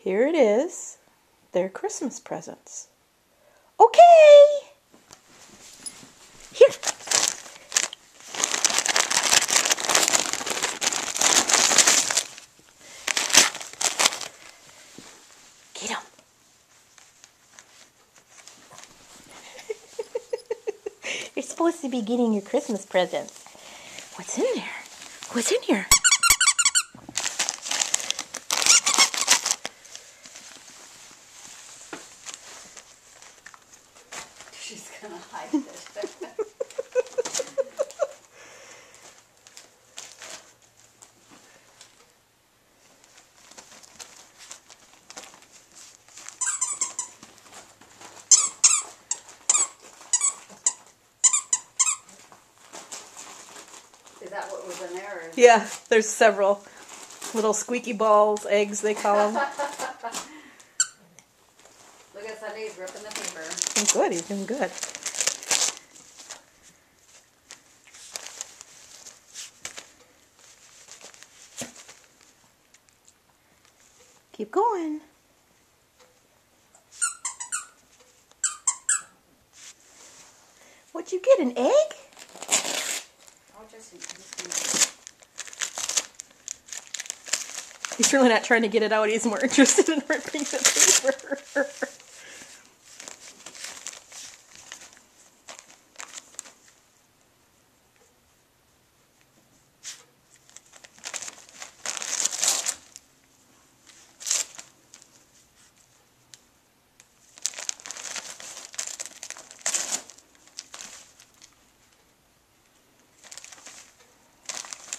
Here it is. They're Christmas presents. Okay! Here. Get them. You're supposed to be getting your Christmas presents. What's in there? What's in here? She's gonna hide it. Is that what was in there? Yeah, there's several little squeaky balls, eggs they call them. Look at Sunday, he's ripping the paper. He's good, he's doing good. Keep going. What'd you get, an egg? Oh, just He's really not trying to get it out, he's more interested in ripping the paper.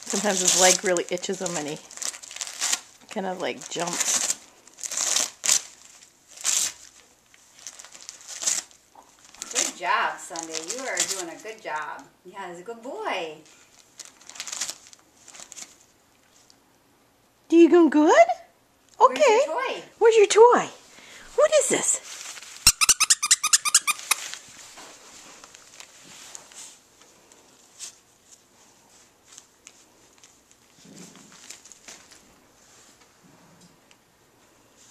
Sometimes his leg really itches him and he kind of like jumps. Good job, Sunday. You are doing a good job. Yeah, he's a good boy. Do you doing good? Okay. Where's your toy? Where's your toy? What is this?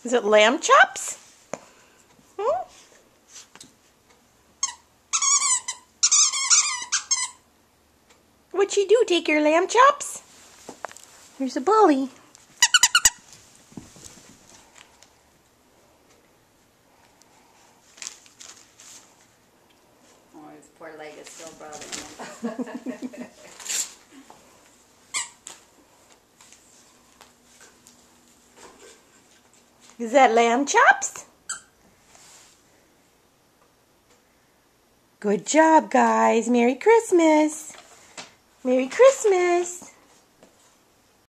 Is it lamb chops? Hmm? What'd you do? Take your lamb chops? Here's a bully. Oh, his poor leg is still bothering him. Is that lamb chops? Good job, guys. Merry Christmas. Merry Christmas.